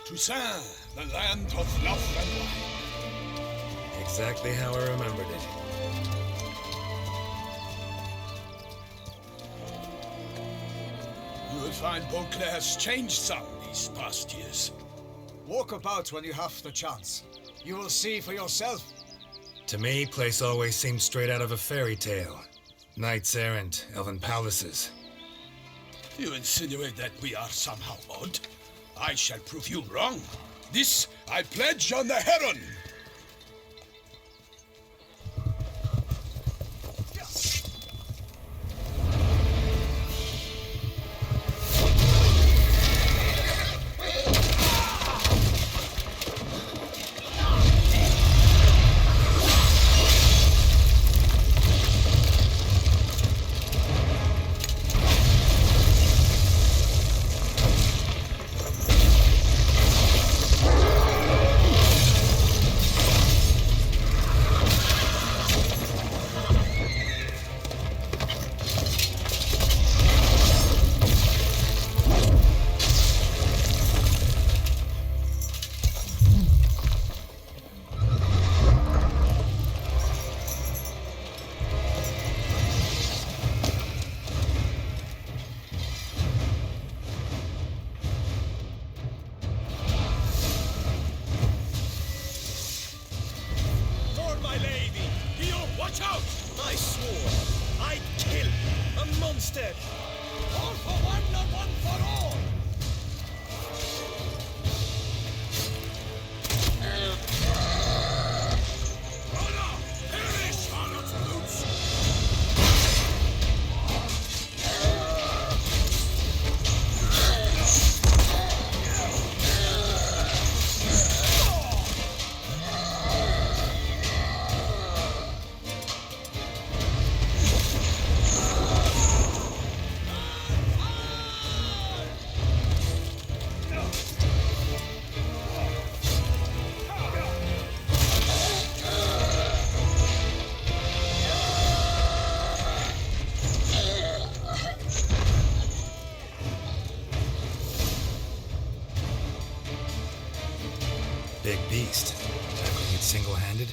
Toussaint, the land of love and wine. Exactly how I remembered it. You will find Beauclair's changed some these past years. Walk about when you have the chance. You will see for yourself. To me, place always seemed straight out of a fairy tale. Knights errant, elven palaces. You insinuate that we are somehow odd? I shall prove you wrong. This I pledge on the Heron. Big beast. Tackling it single-handed?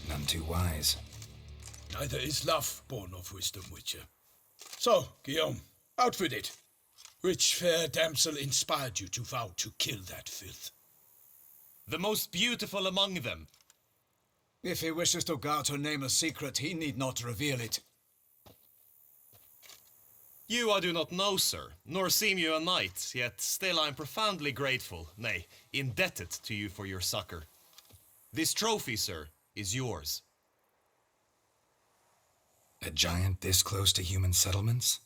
None too wise. Neither is love born of wisdom, Witcher. So, Guillaume, out with it. Which fair damsel inspired you to vow to kill that filth? The most beautiful among them. If he wishes to guard her name a secret, he need not reveal it. You I do not know, sir, nor seem you a knight, yet still I am profoundly grateful, nay, indebted to you for your succor. This trophy, sir, is yours. A giant this close to human settlements?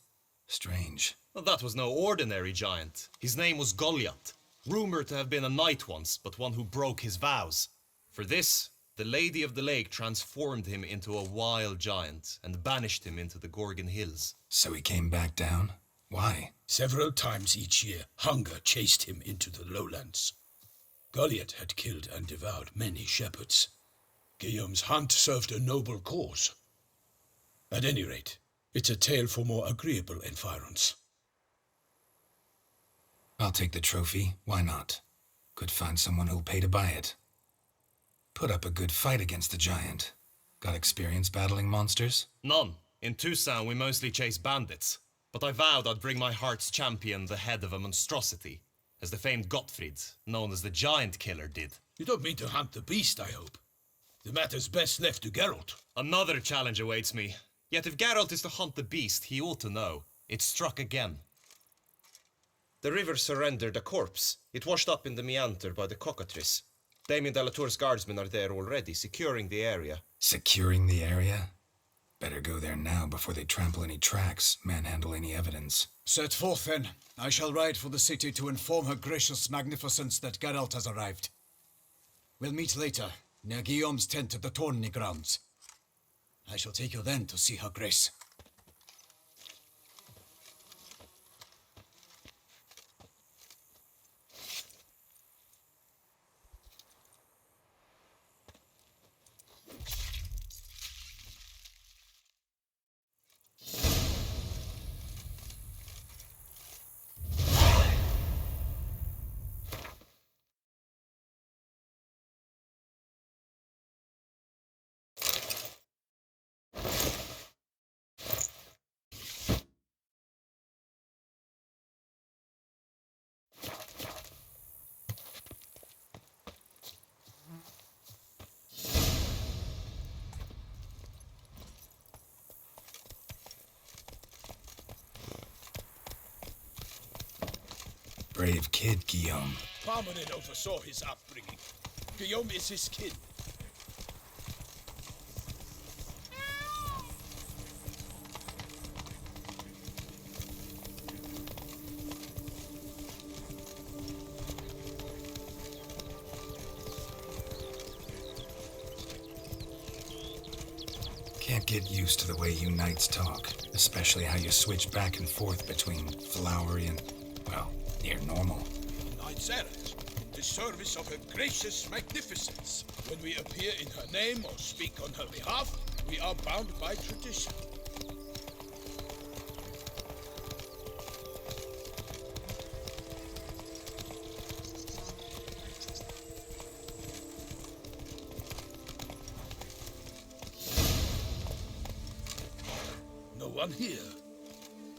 Strange. Well, that was no ordinary giant. His name was Goliath, rumored to have been a knight once, but one who broke his vows. For this, the Lady of the Lake transformed him into a wild giant and banished him into the Gorgon Hills. So he came back down? Why? Several times each year, hunger chased him into the lowlands. Goliath had killed and devoured many shepherds. Guillaume's hunt served a noble cause. At any rate, it's a tale for more agreeable environs. I'll take the trophy. Why not? Could find someone who'll pay to buy it. Put up a good fight against the giant. Got experience battling monsters? None. In Toussaint we mostly chase bandits. But I vowed I'd bring my heart's champion the head of a monstrosity, as the famed Gottfried, known as the Giant Killer, did. You don't mean to hunt the beast, I hope. The matter's best left to Geralt. Another challenge awaits me. Yet if Geralt is to hunt the beast, he ought to know. It struck again. The river surrendered a corpse. It washed up in the meander by the cockatrice. Damien de la Tour's guardsmen are there already, securing the area. Securing the area? Better go there now before they trample any tracks, manhandle any evidence. Set forth then. I shall ride for the city to inform her gracious magnificence that Geralt has arrived. We'll meet later, near Guillaume's tent at the tourney grounds. I shall take you then to see her grace. Brave kid, Guillaume. Parmanin oversaw his upbringing. Guillaume is his kin. Can't get used to the way you knights talk, especially how you switch back and forth between flowery and, well, near normal. Knights errant, in the service of her gracious magnificence. When we appear in her name or speak on her behalf, we are bound by tradition. No one here.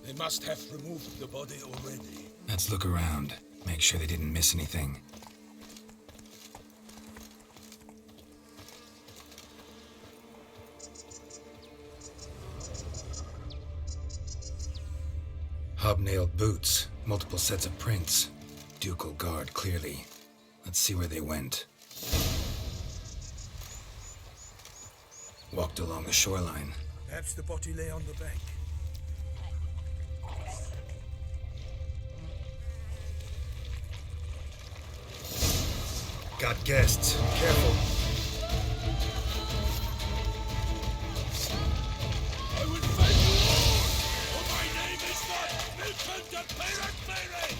They must have removed the body already. Let's look around. Make sure they didn't miss anything. Hobnailed boots, multiple sets of prints. Ducal guard, clearly. Let's see where they went. Walked along the shoreline. Perhaps the body lay on the bank. Got guests. Careful. I will fight you all, for my name is not Milton the Pirate Pirate!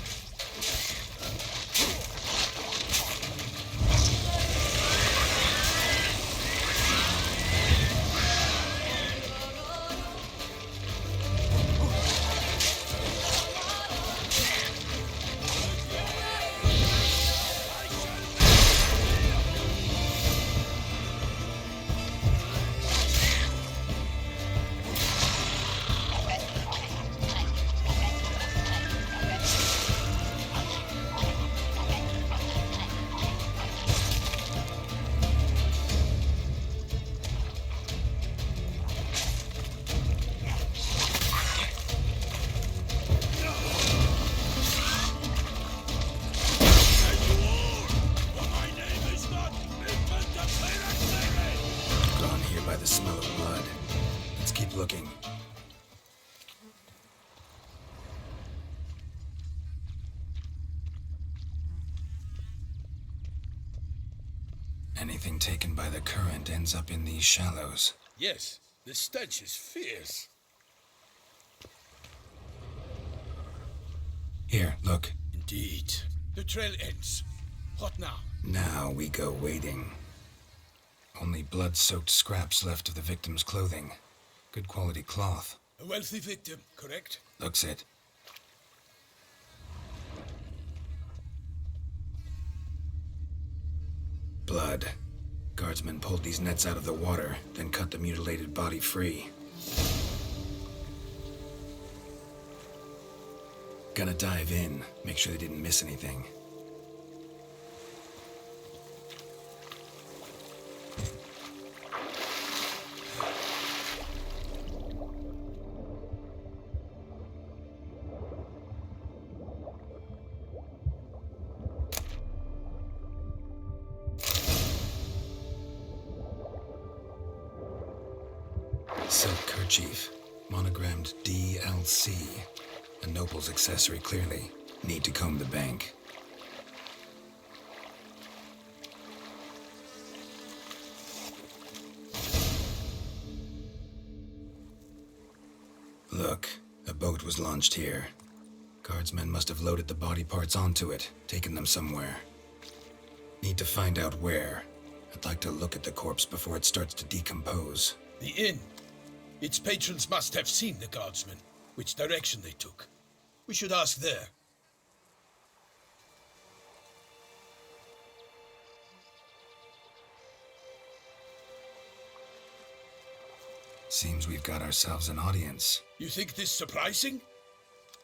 Looking. Anything taken by the current ends up in these shallows. Yes, the stench is fierce. Here, look. Indeed. The trail ends. What now? Now we go wading. Only blood-soaked scraps left of the victim's clothing. Good quality cloth. A wealthy victim, correct? Looks it. Blood. Guardsmen pulled these nets out of the water, then cut the mutilated body free. Gonna dive in, make sure they didn't miss anything. Silk kerchief, monogrammed DLC. A noble's accessory, clearly. Need to comb the bank. Look, a boat was launched here. Guardsmen must have loaded the body parts onto it, taken them somewhere. Need to find out where. I'd like to look at the corpse before it starts to decompose. The inn. Its patrons must have seen the guardsmen, which direction they took. We should ask there. Seems we've got ourselves an audience. You think this surprising?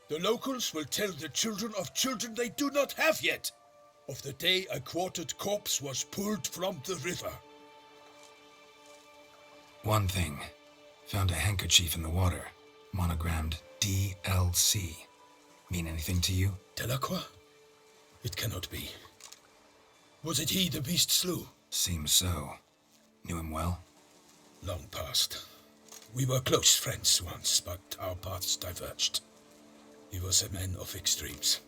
The locals will tell the children of children they do not have yet, of the day a quartered corpse was pulled from the river. One thing. Found a handkerchief in the water. Monogrammed DLC. Mean anything to you? Delacroix? It cannot be. Was it he the beast slew? Seems so. Knew him well? Long past. We were close friends once, but our paths diverged. He was a man of extremes,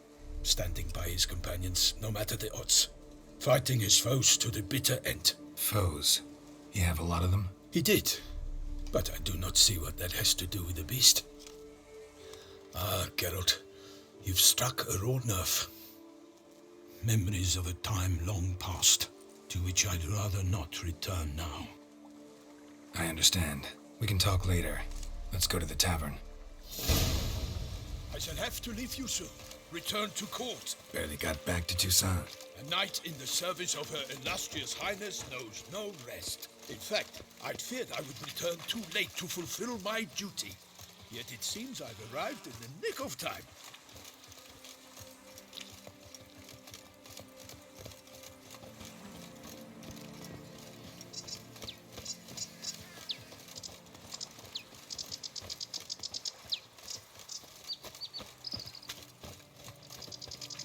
standing by his companions no matter the odds, fighting his foes to the bitter end. Foes? You have a lot of them? He did, but I do not see what that has to do with the beast. Ah, Geralt, you've struck a raw nerve. Memories of a time long past, to which I'd rather not return now. I understand. We can talk later. Let's go to the tavern. I shall have to leave you soon. Return to court. Barely got back to Toussaint. A knight in the service of Her Illustrious Highness knows no rest. In fact, I'd feared I would return too late to fulfill my duty. Yet it seems I've arrived in the nick of time.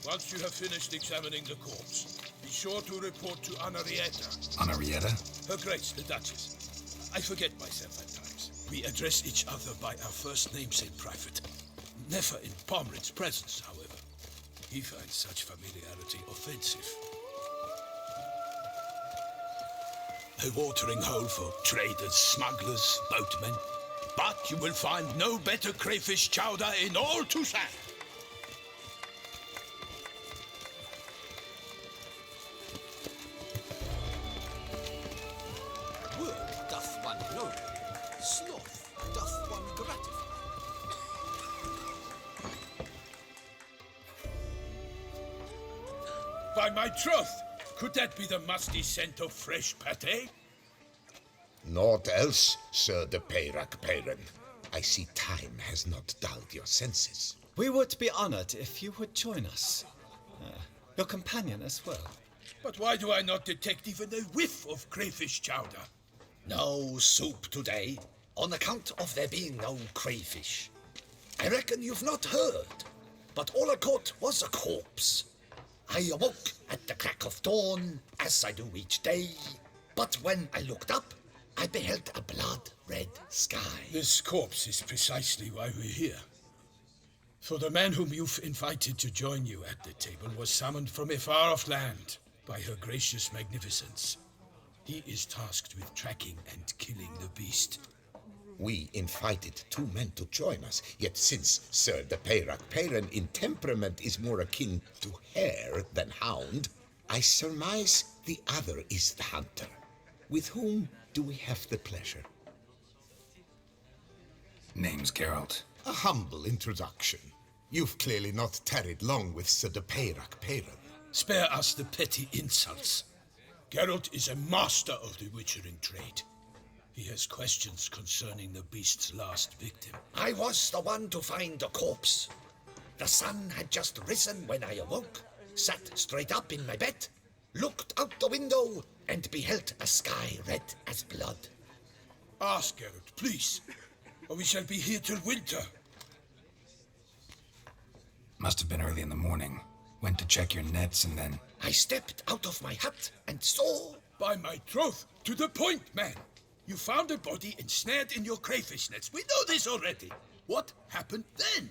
Once you have finished examining the corpse, be sure to report to Henrietta. Henrietta? Her Grace, the Duchess. I forget myself at times. We address each other by our first names in private. Never in Pomrin's presence, however. He finds such familiarity offensive. A watering hole for traders, smugglers, boatmen. But you will find no better crayfish chowder in all Toussaint. By my troth, could that be the musty scent of fresh pâté? Naught else, Sir de Peyrac-Peyran. I see time has not dulled your senses. We would be honored if you would join us. Your companion as well. But why do I not detect even a whiff of crayfish chowder? No soup today, on account of there being no crayfish. I reckon you've not heard, but all I caught was a corpse. I awoke at the crack of dawn, as I do each day, but when I looked up, I beheld a blood-red sky. This corpse is precisely why we're here. For the man whom you've invited to join you at the table was summoned from a far-off land by her gracious magnificence. He is tasked with tracking and killing the beast. We invited two men to join us, yet since Sir de Peyrac-Peyran in temperament is more akin to hare than hound, I surmise the other is the hunter. With whom do we have the pleasure? Name's Geralt. A humble introduction. You've clearly not tarried long with Sir de Peyrac-Peyran. Spare us the petty insults. Geralt is a master of the witchering trade. He has questions concerning the beast's last victim. I was the one to find the corpse. The sun had just risen when I awoke, sat straight up in my bed, looked out the window, and beheld a sky red as blood. Ask Geralt, please, or we shall be here till winter. Must have been early in the morning. Went to check your nets and then... I stepped out of my hut and saw... By my troth, to the point, man. You found a body ensnared in your crayfish nets. We know this already. What happened then?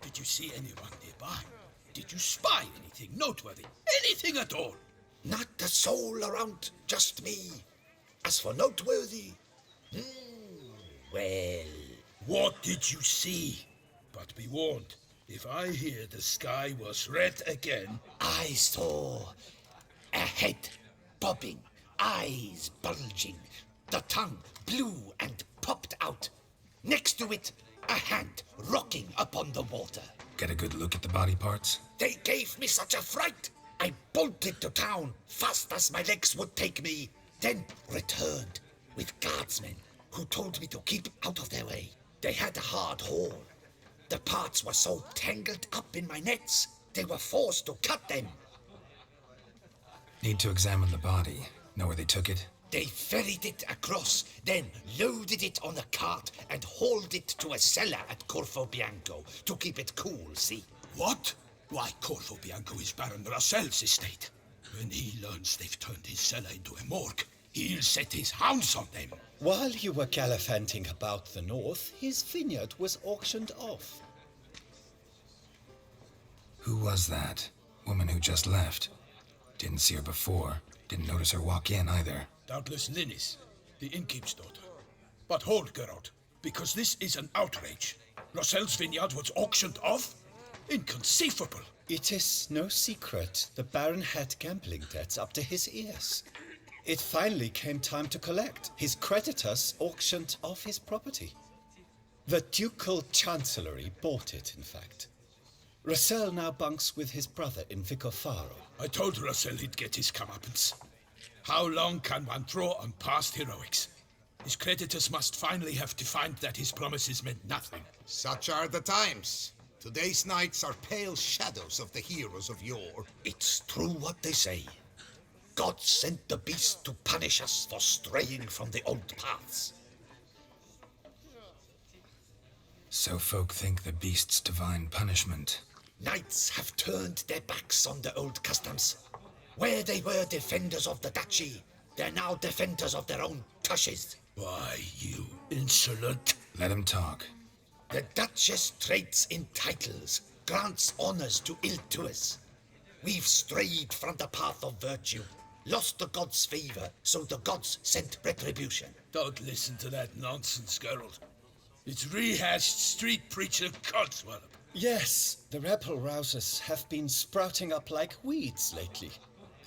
Did you see anyone nearby? Did you spy anything noteworthy? Anything at all? Not a soul around, just me. As for noteworthy... well... What did you see? But be warned, if I hear the sky was red again... I saw a head bobbing, eyes bulging, the tongue blew and popped out. Next to it, a hand rocking upon the water. Get a good look at the body parts? They gave me such a fright. I bolted to town fast as my legs would take me, then returned with guardsmen who told me to keep out of their way. They had a hard haul. The parts were so tangled up in my nets, they were forced to cut them. Need to examine the body. Know where they took it? They ferried it across, then loaded it on a cart and hauled it to a cellar at Corvo Bianco to keep it cool, see? What? Why, Corvo Bianco is Baron Russell's estate. When he learns they've turned his cellar into a morgue, he'll set his hounds on them. While you were gallivanting about the north, his vineyard was auctioned off. Who was that? Woman who just left. Didn't see her before. Didn't notice her walk in either. Doubtless Linnis, the innkeep's daughter. But hold, Geralt, because this is an outrage. Russell's vineyard was auctioned off? Inconceivable. It is no secret the Baron had gambling debts up to his ears. It finally came time to collect. His creditors auctioned off his property. The Ducal Chancellery bought it, in fact. Russell now bunks with his brother in Vicofaro. I told Russell he'd get his comeuppance. How long can one draw on past heroics? His creditors must finally have to find that his promises meant nothing. Such are the times. Today's knights are pale shadows of the heroes of yore. It's true what they say. God sent the beast to punish us for straying from the old paths. So folk think the beast's divine punishment. Knights have turned their backs on the old customs. Where they were defenders of the duchy, they're now defenders of their own tushes. Why, you insolent... Let him talk. The Duchess trades in titles, grants honors to ill-doers. We've strayed from the path of virtue, lost the gods' favor, so the gods sent retribution. Don't listen to that nonsense, Geralt. It's rehashed street preacher codswallop. Yes, the rebel rousers have been sprouting up like weeds lately,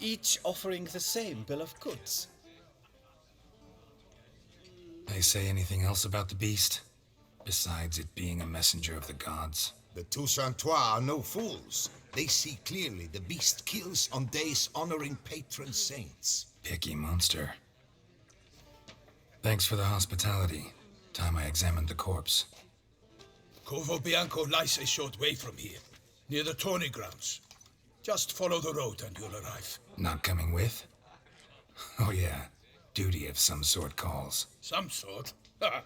each offering the same bill of goods. They say anything else about the beast? Besides it being a messenger of the gods. The Toussaint are no fools. They see clearly the beast kills on days honoring patron saints. Picky monster. Thanks for the hospitality. Time I examined the corpse. Corvo Bianco lies a short way from here, near the tourney grounds. Just follow the road and you'll arrive. Not coming with? Oh yeah, duty of some sort calls. Some sort? Ha!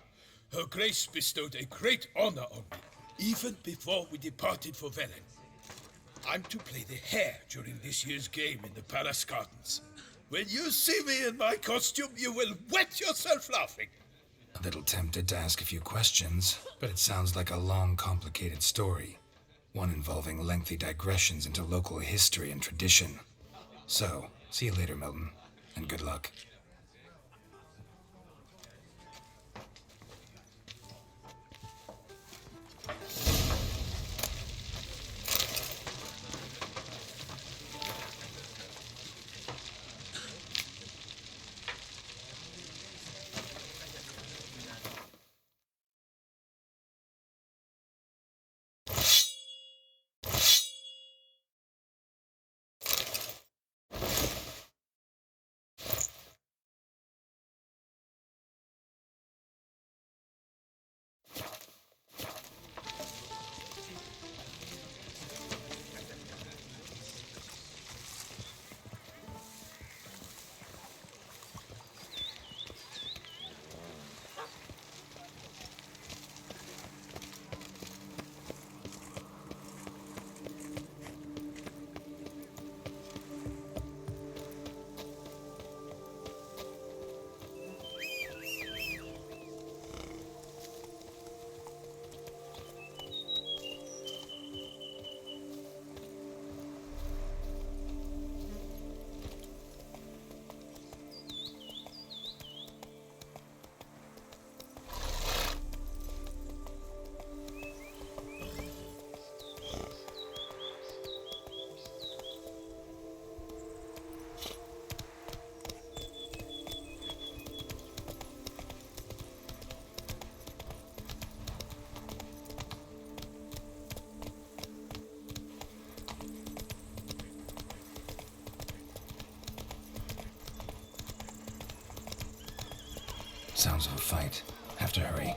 Her Grace bestowed a great honor on me, even before we departed for Velen. I'm to play the hare during this year's game in the palace gardens. When you see me in my costume, you will wet yourself laughing. A little tempted to ask a few questions, but it sounds like a long, complicated story. One involving lengthy digressions into local history and tradition. So, see you later, Milton, and good luck. Sounds of a fight. Have to hurry.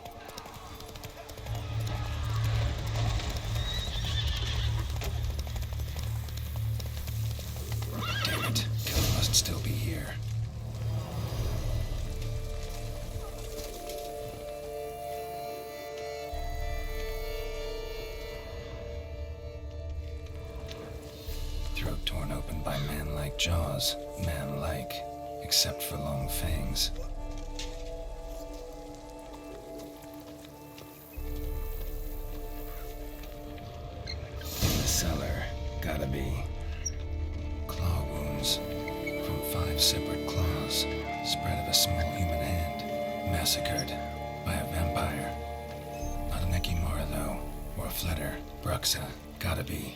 Damn it. Killer must still be here. Throat torn open by man-like jaws. Man-like, except for long fangs. In the cellar, gotta be. Claw wounds. From 5 separate claws. Spread of a small human hand. Massacred by a vampire. Not an Ekimara, though. Or a Fletter. Bruxa. Gotta be.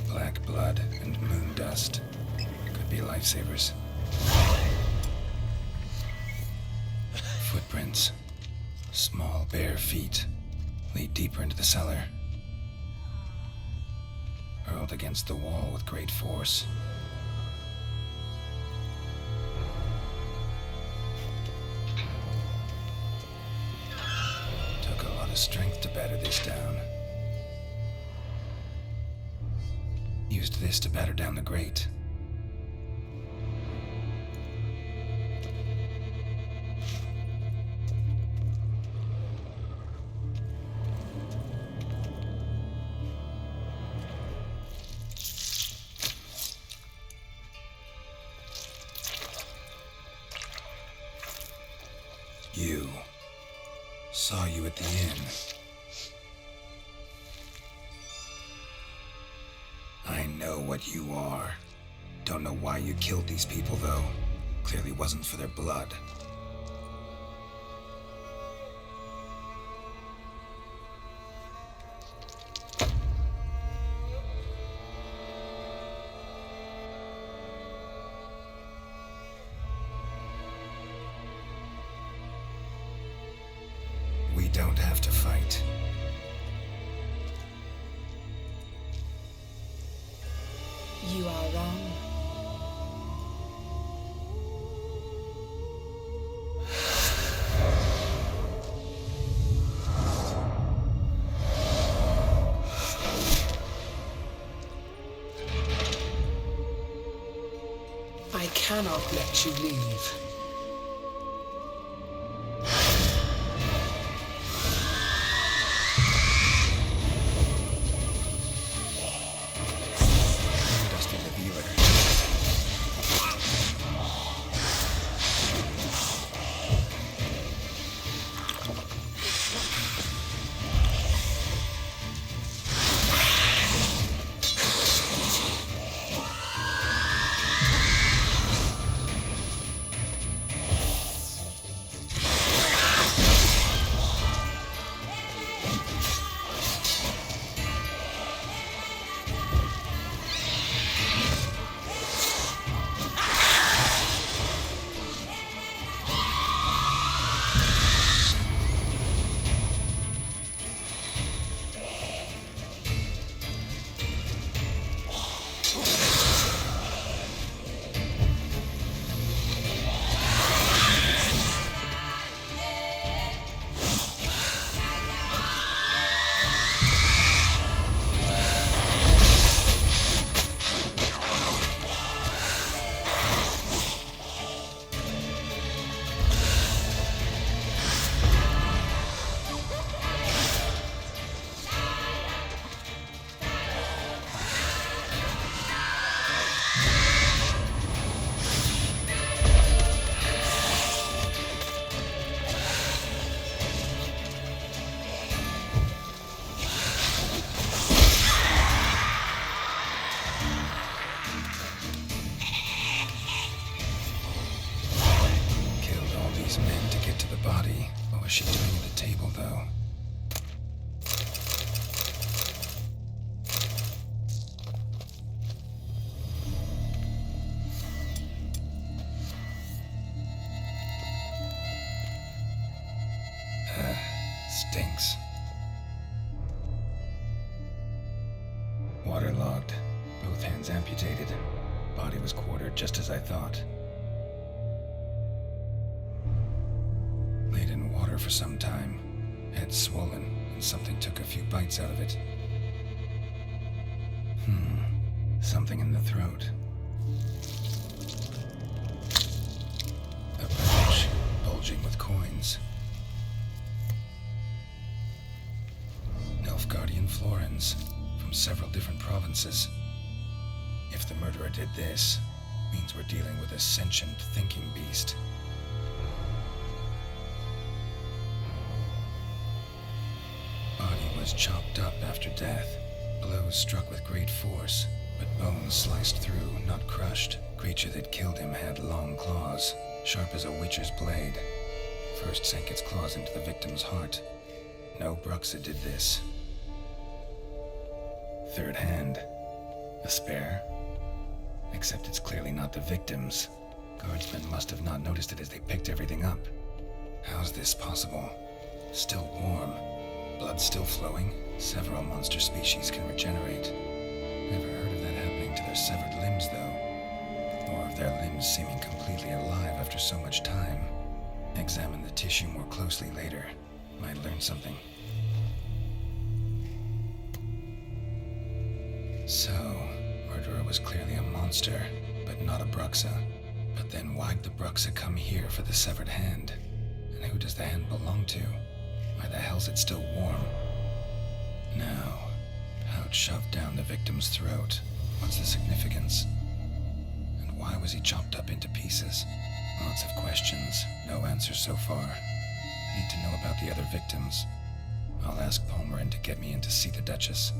Black blood and moon dust. Could be lifesavers. Footprints. Small, bare feet. Lead deeper into the cellar. Hurled against the wall with great force. Took a lot of strength to batter this down. Used this to batter down the grate. You. Saw you at the inn. I know what you are. Don't know why you killed these people, though. Clearly wasn't for their blood. We don't have to fight. You are wrong. I cannot let you leave. What was she doing at the table, though? Stinks. Waterlogged. Both hands amputated. Body was quartered just as I thought. Laid in water for some time. Head swollen, and something took a few bites out of it. Something in the throat. A pouch, bulging with coins. Nilfgaardian florins, from several different provinces. If the murderer did this, means we're dealing with a sentient thinking beast. Body was chopped up after death. Blows struck with great force, but bones sliced through, not crushed. Creature that killed him had long claws, sharp as a witcher's blade. First sank its claws into the victim's heart. No Bruxa did this. Third hand. A spare? Except it's clearly not the victim's. Guardsmen must have not noticed it as they picked everything up. How's this possible? Still warm. Blood still flowing. Several monster species can regenerate. Never heard of that happening to their severed limbs, though. Or of their limbs seeming completely alive after so much time. Examine the tissue more closely later. Might learn something. So, murderer was clearly a monster, but not a Bruxa. But then why'd the Bruxa come here for the severed hand? And who does the hand belong to? Why the hell's it still warm? Now, how'd shoved down the victim's throat? What's the significance? And why was he chopped up into pieces? Lots of questions, no answers so far. Need to know about the other victims. I'll ask Palmerin to get me in to see the Duchess.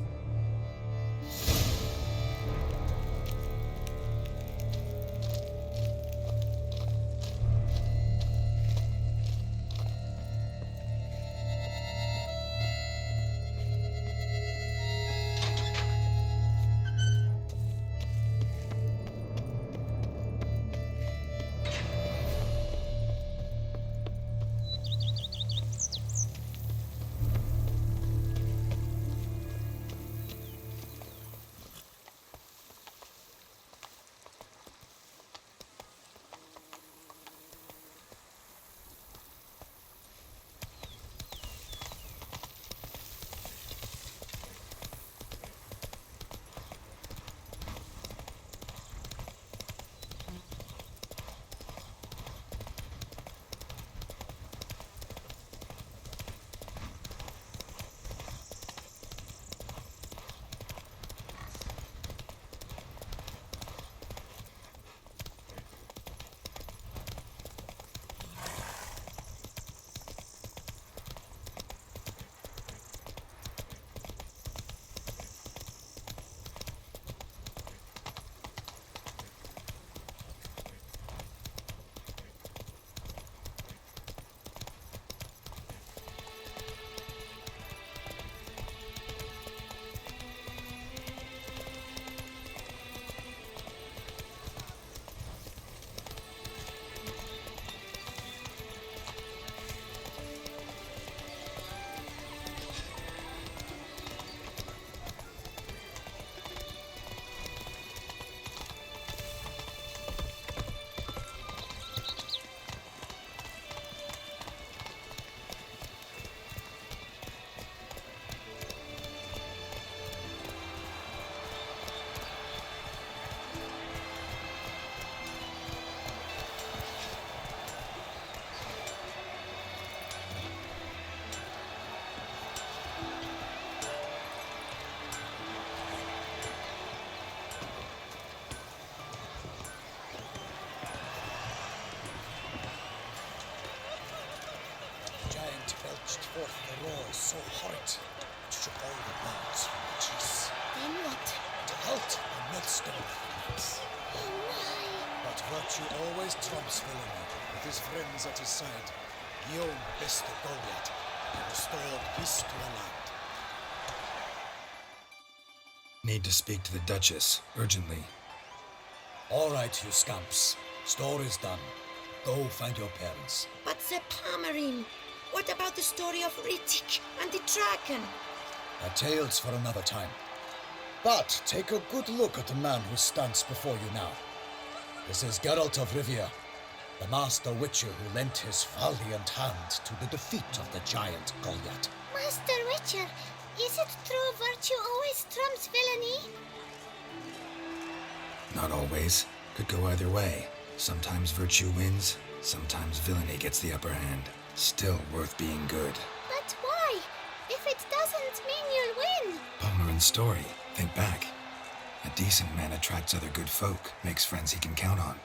Belched forth the roar so horrid, it shook all the bones from the cheese. Then what? To halt the millstone flames. Oh my! But virtue always trumps villainy. With his friends at his side, Guillaume bested Goliath and restored peace to the land. Need to speak to the Duchess, urgently. All right, you scamps. Story's done. Go find your parents. But Sir Palmerin, what about the story of Ryijtek and the dragon? A tale's for another time. But take a good look at the man who stands before you now. This is Geralt of Rivia, the master witcher who lent his valiant hand to the defeat of the giant Goliath. Master Witcher, is it true virtue always trumps villainy? Not always. Could go either way. Sometimes virtue wins, sometimes villainy gets the upper hand. Still worth being good. But why? If it doesn't mean you'll win. Palmerin's story. Think back. A decent man attracts other good folk, makes friends he can count on.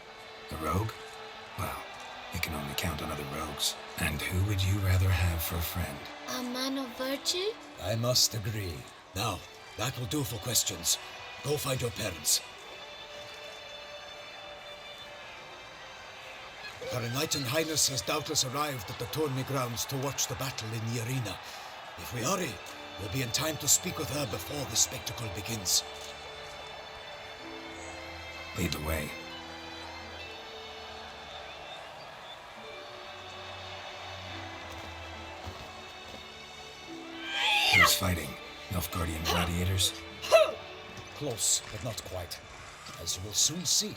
A rogue? Well, he can only count on other rogues. And who would you rather have for a friend? A man of virtue? I must agree. Now, that will do for questions. Go find your parents. Her Enlightened Highness has doubtless arrived at the tourney grounds to watch the battle in the arena. If we hurry, we'll be in time to speak with her before the spectacle begins. Lead the way. Who's fighting? Nilfgaardian gladiators? Close, but not quite. As you will soon see.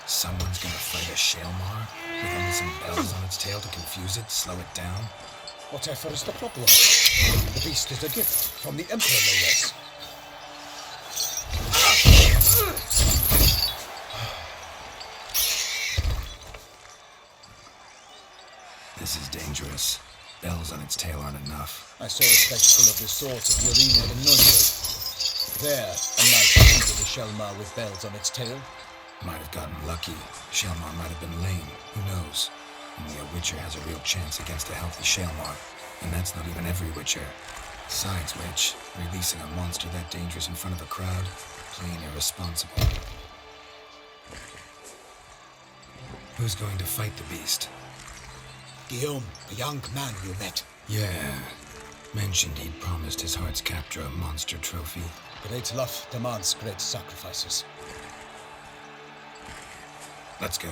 Someone's gonna fight a Shaelmaar? With only some bells on its tail to confuse it, slow it down? Whatever is the problem? The beast is a gift from the Emperor, no less. This is dangerous. Bells on its tail aren't enough. I saw a spectacle of this sort at the arena in Nuremberg. There, a knight defeated a Shaelmaar with bells on its tail. Might have gotten lucky. Shaelmaar might have been lame. Who knows? Only a Witcher has a real chance against a healthy Shaelmaar. And that's not even every Witcher. Besides which, releasing a monster that dangerous in front of a crowd, plain irresponsible. Who's going to fight the beast? Guillaume, a young man you met. Yeah. Mentioned he'd promised his heart's captor a monster trophy. Great love demands great sacrifices. Let's go.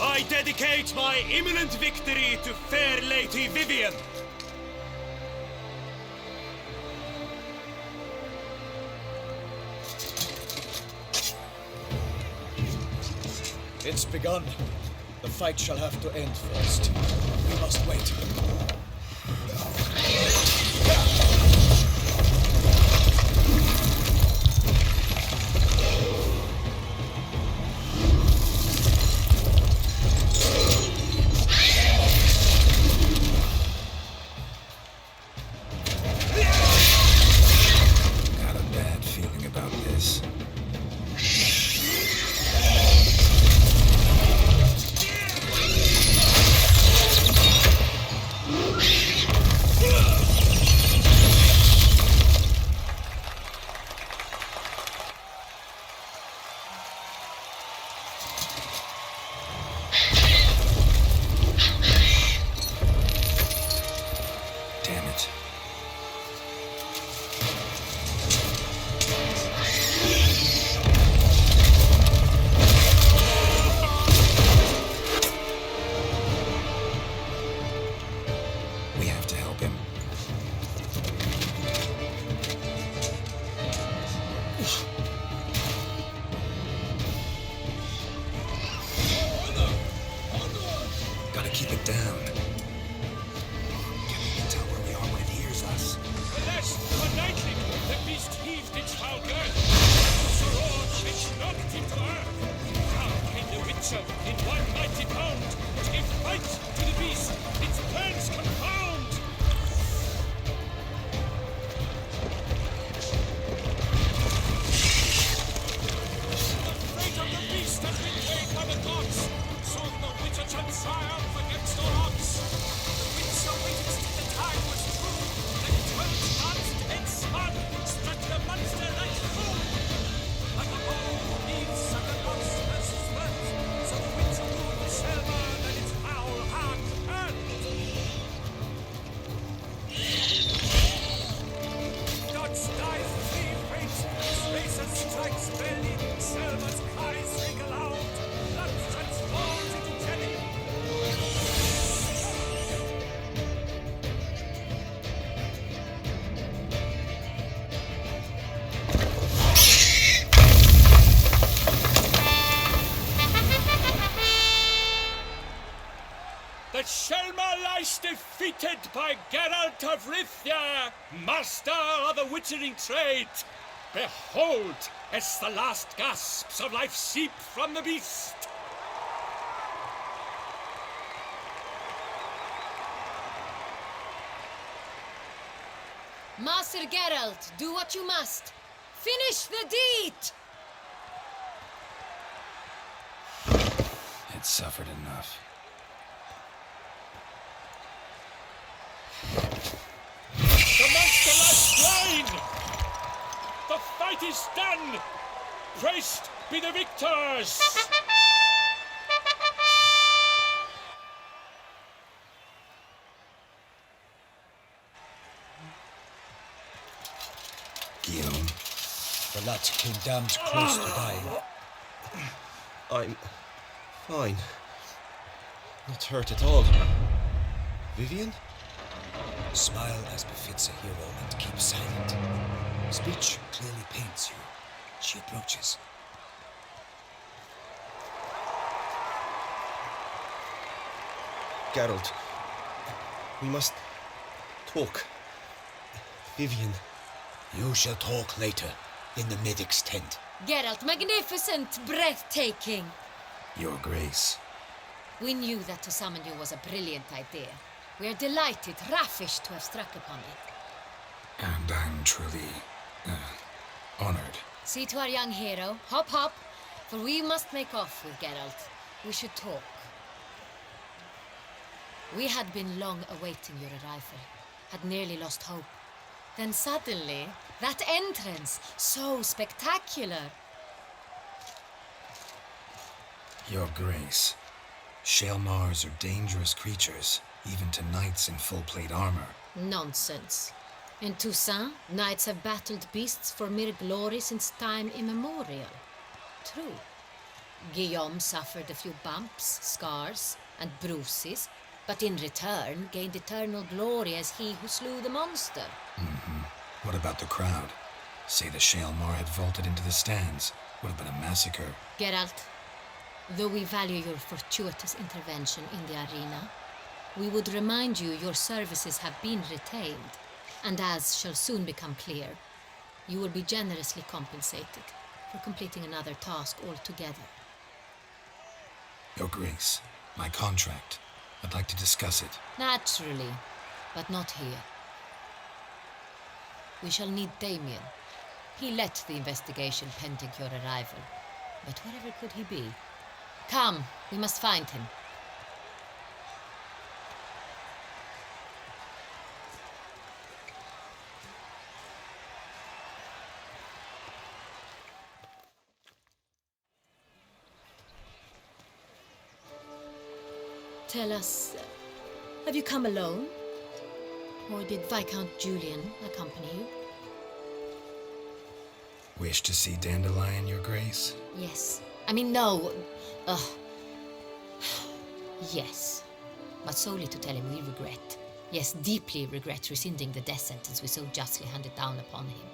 I dedicate my imminent victory to fair Lady Vivian. It's begun. The fight shall have to end first. We must wait. Got a bad feeling about this. Damn it. We have to help him. Gotta keep it down. Can we tell where we are when it hears us? Lest the lightning, the beast heaved its foul girth. The roar which knocked him to earth. Now came the Witcher in one mighty pound. Gave fight to the beast, its plans confound. Frithia, master of the witchering trade, behold, as the last gasps of life seep from the beast. Master Geralt, do what you must. Finish the deed! It suffered enough. The monster lies slain! The fight is done! Praised be the victors! Guillaume, The lad came damned close to dying. I'm fine. Not hurt at all. Vivian? Smile as befits a hero and keep silent. Speech clearly paints you. She approaches. Geralt, we must talk. Vivian. You shall talk later, in the medic's tent. Geralt, magnificent, breathtaking. Your Grace. We knew that to summon you was a brilliant idea. We are delighted, ravished to have struck upon it. And I'm truly honored. See to our young hero. Hop, hop, for we must make off with Geralt. We should talk. We had been long awaiting your arrival, had nearly lost hope. Then suddenly, that entrance, so spectacular. Your Grace. Shaelmaars are dangerous creatures, even to knights in full-plate armor. Nonsense. In Toussaint, knights have battled beasts for mere glory since time immemorial. True. Guillaume suffered a few bumps, scars, and bruises, but in return gained eternal glory as he who slew the monster. What about the crowd? Say the Shaelmaar had vaulted into the stands. Would have been a massacre. Geralt, though we value your fortuitous intervention in the arena, we would remind you your services have been retained, and as shall soon become clear, you will be generously compensated for completing another task altogether. Your Grace, my contract. I'd like to discuss it. Naturally, but not here. We shall need Damien. He led the investigation pending your arrival. But wherever could he be? Come, we must find him. Tell us, have you come alone? Or did Viscount Julian accompany you? Wish to see Dandelion, Your Grace? Yes. I mean, no. Yes. But solely to tell him we regret. Yes, deeply regret rescinding the death sentence we so justly handed down upon him.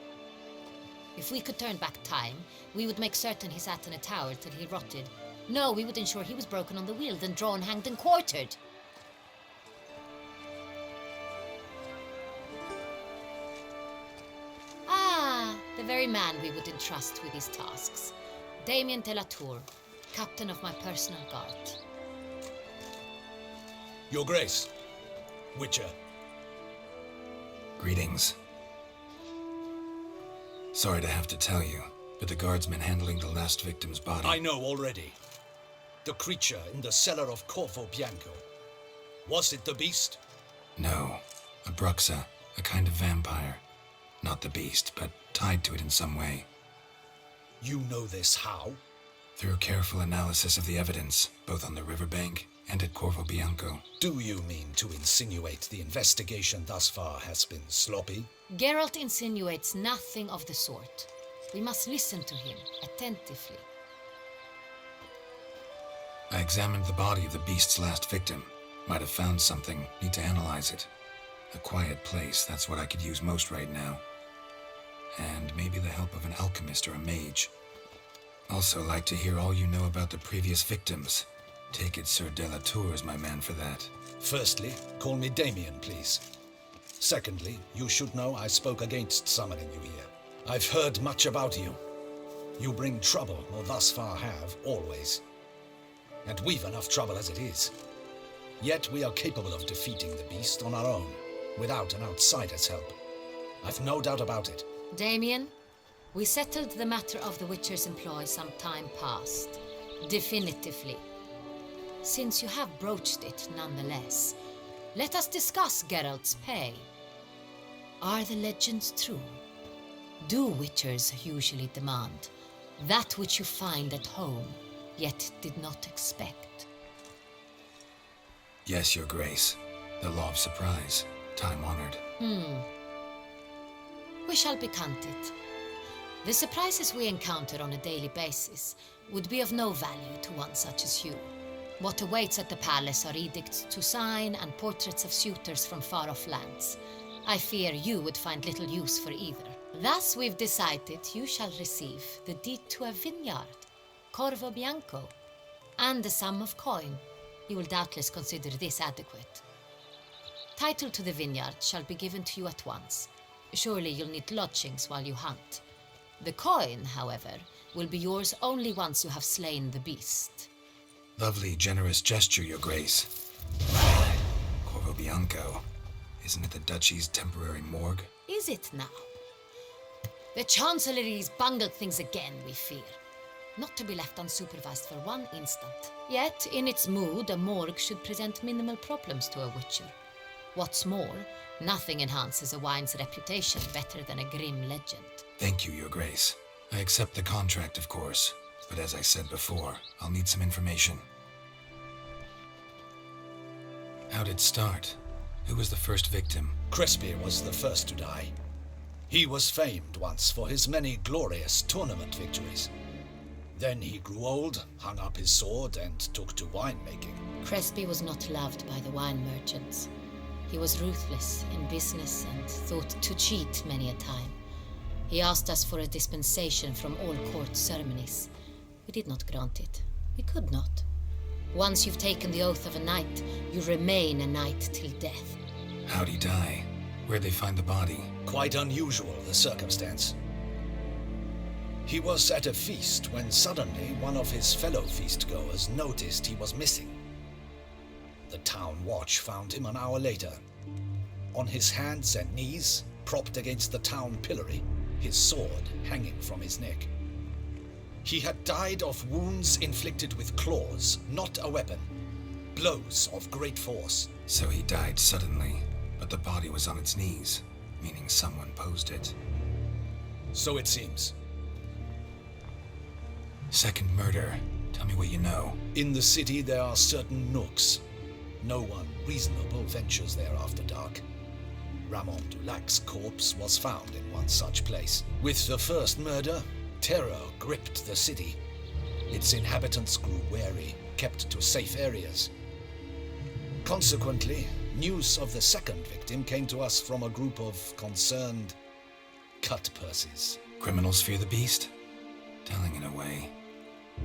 If we could turn back time, we would make certain he sat in a tower till he rotted. No, we would ensure he was broken on the wheel, then drawn, hanged, and quartered. Ah, the very man we would entrust with these tasks. Damien de la Tour, captain of my personal guard. Your Grace. Witcher. Greetings. Sorry to have to tell you, but the guardsmen handling the last victim's body... I know already. The creature in the cellar of Corvo Bianco. Was it the beast? No. A bruxa, a kind of vampire. Not the beast, but tied to it in some way. You know this how? Through careful analysis of the evidence, both on the riverbank and at Corvo Bianco. Do you mean to insinuate the investigation thus far has been sloppy? Geralt insinuates nothing of the sort. We must listen to him attentively. I examined the body of the beast's last victim. Might have found something. Need to analyze it. A quiet place, that's what I could use most right now. And maybe the help of an alchemist or a mage. Also like to hear all you know about the previous victims. Take it Sir de la Tour is my man for that. Firstly, call me Damien, please. Secondly, you should know I spoke against summoning you here. I've heard much about you. You bring trouble, or thus far have, always. And we've enough trouble as it is. Yet we are capable of defeating the beast on our own, without an outsider's help. I've no doubt about it. Damien, we settled the matter of the Witcher's employ some time past. Definitively. Since you have broached it nonetheless, let us discuss Geralt's pay. Are the legends true? Do Witchers usually demand that which you find at home, yet did not expect? Yes, Your Grace. The law of surprise. Time-honored. We shall be content. The surprises we encounter on a daily basis would be of no value to one such as you. What awaits at the palace are edicts to sign and portraits of suitors from far-off lands. I fear you would find little use for either. Thus we've decided you shall receive the deed to a vineyard, Corvo Bianco, and a sum of coin. You will doubtless consider this adequate. Title to the vineyard shall be given to you at once. Surely you'll need lodgings while you hunt. The coin, however, will be yours only once you have slain the beast. Lovely, generous gesture, Your Grace. Corvo Bianco. Isn't it the Duchy's temporary morgue? Is it now? The Chancellery's bungled things again, we fear. Not to be left unsupervised for one instant. Yet, in its mood, a morgue should present minimal problems to a Witcher. What's more, nothing enhances a wine's reputation better than a grim legend. Thank you, Your Grace. I accept the contract, of course. But as I said before, I'll need some information. How'd it start? Who was the first victim? Crespi was the first to die. He was famed once for his many glorious tournament victories. Then he grew old, hung up his sword, and took to winemaking. Crespi was not loved by the wine merchants. He was ruthless in business and thought to cheat many a time. He asked us for a dispensation from all court ceremonies. We did not grant it. We could not. Once you've taken the oath of a knight, you remain a knight till death. How'd he die? Where'd they find the body? Quite unusual, the circumstance. He was at a feast when suddenly one of his fellow feastgoers noticed he was missing. The town watch found him an hour later. On his hands and knees, propped against the town pillory, his sword hanging from his neck. He had died of wounds inflicted with claws, not a weapon. Blows of great force. So he died suddenly, but the body was on its knees, meaning someone posed it. So it seems. Second murder. Tell me what you know. In the city there are certain nooks. No one reasonable ventures there after dark. Ramon Dulac's corpse was found in one such place. With the first murder, terror gripped the city. Its inhabitants grew wary, kept to safe areas. Consequently, news of the second victim came to us from a group of concerned cut-purses. Criminals fear the beast? Telling in a way.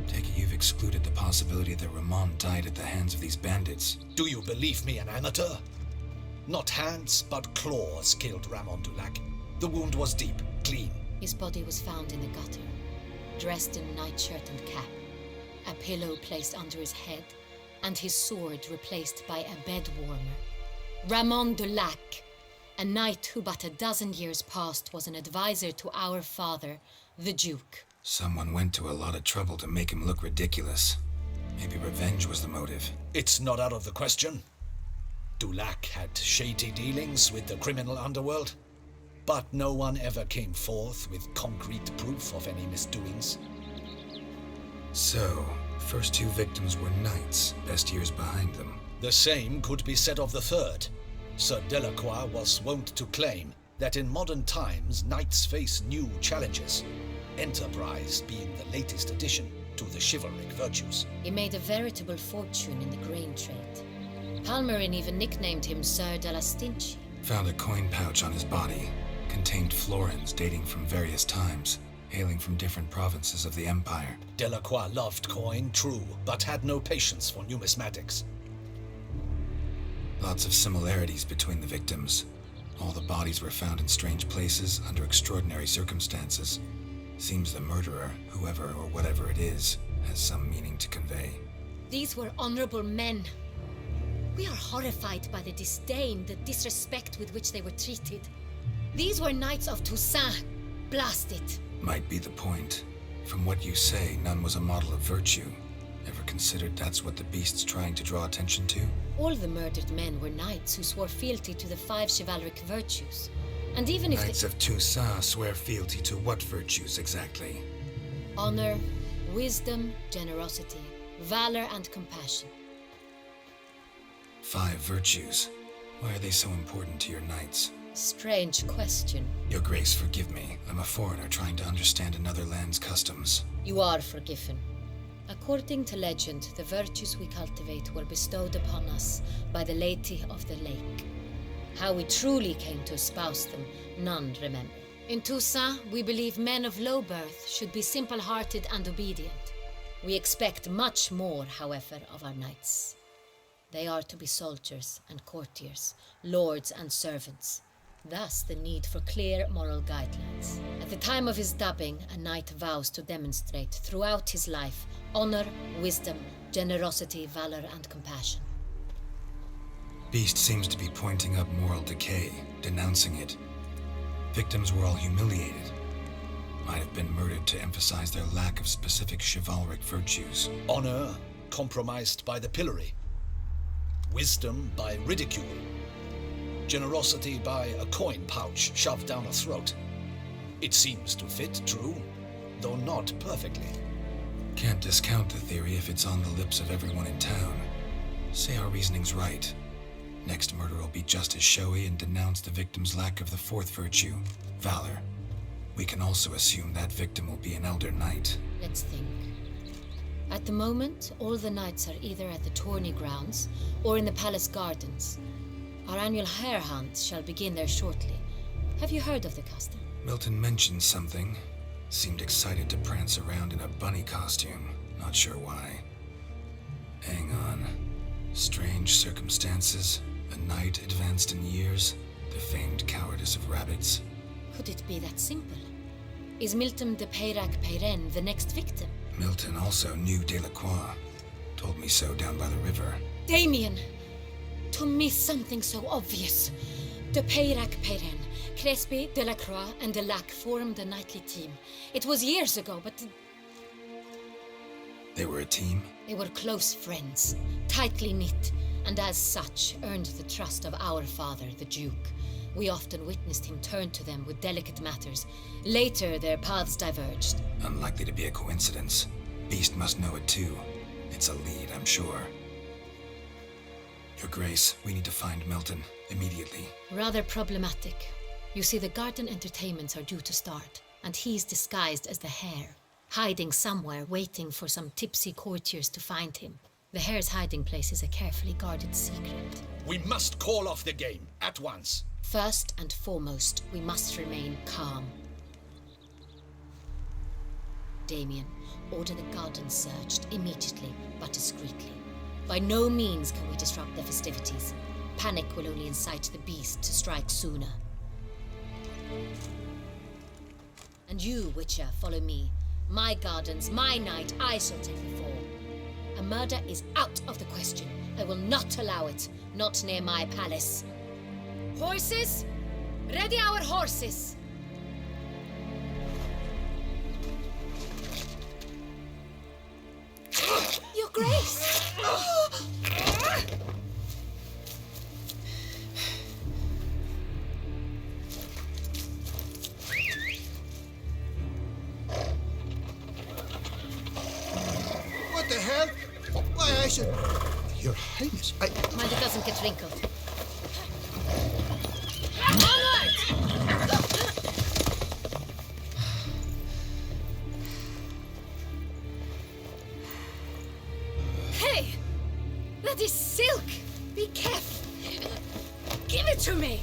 Take it you've excluded the possibility that Ramon died at the hands of these bandits. Do you believe me an amateur? Not hands, but claws killed Ramon Dulac. The wound was deep, clean. His body was found in the gutter, dressed in nightshirt and cap, a pillow placed under his head, and his sword replaced by a bed warmer. Ramon Dulac, a knight who but a dozen years past was an advisor to our father, the Duke. Someone went to a lot of trouble to make him look ridiculous. Maybe revenge was the motive. It's not out of the question. Dulac had shady dealings with the criminal underworld, but no one ever came forth with concrete proof of any misdoings. So, first two victims were knights, best years behind them. The same could be said of the third. Sir Delacroix was wont to claim that in modern times knights face new challenges, enterprise being the latest addition to the chivalric virtues. He made a veritable fortune in the grain trade. Palmerin even nicknamed him Sir de la Stinchi. Found a coin pouch on his body. Contained florins dating from various times, hailing from different provinces of the Empire. Delacroix loved coin, true, but had no patience for numismatics. Lots of similarities between the victims. All the bodies were found in strange places under extraordinary circumstances. Seems the murderer, whoever or whatever it is, has some meaning to convey. These were honorable men. We are horrified by the disdain, the disrespect with which they were treated. These were knights of Toussaint. Blast it. Might be the point. From what you say, none was a model of virtue. Ever considered that's what the beast's trying to draw attention to? All the murdered men were knights who swore fealty to the 5 chivalric virtues. And even if Knights of Toussaint swear fealty to what virtues exactly? honor, wisdom, generosity, valor, and compassion. 5 virtues. Why are they so important to your knights? Strange question. Your Grace, forgive me. I'm a foreigner trying to understand another land's customs. You are forgiven. According to legend, the virtues we cultivate were bestowed upon us by the Lady of the Lake. How we truly came to espouse them, none remember. In Toussaint, we believe men of low birth should be simple-hearted and obedient. We expect much more, however, of our knights. They are to be soldiers and courtiers, lords and servants. Thus, the need for clear moral guidelines. At the time of his dubbing, a knight vows to demonstrate throughout his life honor, wisdom, generosity, valor, and compassion. Beast seems to be pointing up moral decay, denouncing it. Victims were all humiliated. Might have been murdered to emphasize their lack of specific chivalric virtues. Honor compromised by the pillory. Wisdom by ridicule. Generosity by a coin pouch shoved down a throat. It seems to fit true, though not perfectly. Can't discount the theory if it's on the lips of everyone in town. Say our reasoning's right. Next murder will be just as showy and denounce the victim's lack of the 4th virtue, valor. We can also assume that victim will be an elder knight. Let's think. At the moment, all the knights are either at the tourney grounds or in the palace gardens. Our annual hare hunt shall begin there shortly. Have you heard of the custom? Milton mentioned something. Seemed excited to prance around in a bunny costume. Not sure why. Hang on. Strange circumstances. A knight advanced in years. The famed cowardice of rabbits. Could it be that simple? Is Milton de Peyrac-Peyren the next victim? Milton also knew Delacroix. Told me so down by the river. Damien! To miss something so obvious. De Peyrac-Peyren, Crespi, Delacroix, and Delac formed a knightly team. It was years ago, but They were a team? they were close friends, tightly knit, and as such earned the trust of our father, the Duke. We often witnessed him turn to them with delicate matters. Later, their paths diverged. Unlikely to be a coincidence. Beast must know it too. It's a lead, I'm sure. Your Grace, we need to find Milton. Immediately. Rather problematic. You see, the garden entertainments are due to start, and he's disguised as the hare, hiding somewhere, waiting for some tipsy courtiers to find him. The hare's hiding place is a carefully guarded secret. We must call off the game, at once. First and foremost, we must remain calm. Damien, order the garden searched immediately, but discreetly. By no means can we disrupt the festivities. Panic will only incite the beast to strike sooner. And you, Witcher, follow me. My gardens, my night, I shall take the fall. A murder is out of the question. I will not allow it. Not near my palace. Horses! Ready our horses! Your Grace! What the hell? Why, I should... Your Highness, Mind it doesn't get wrinkled. Hey! That is silk! Be careful! Give it to me!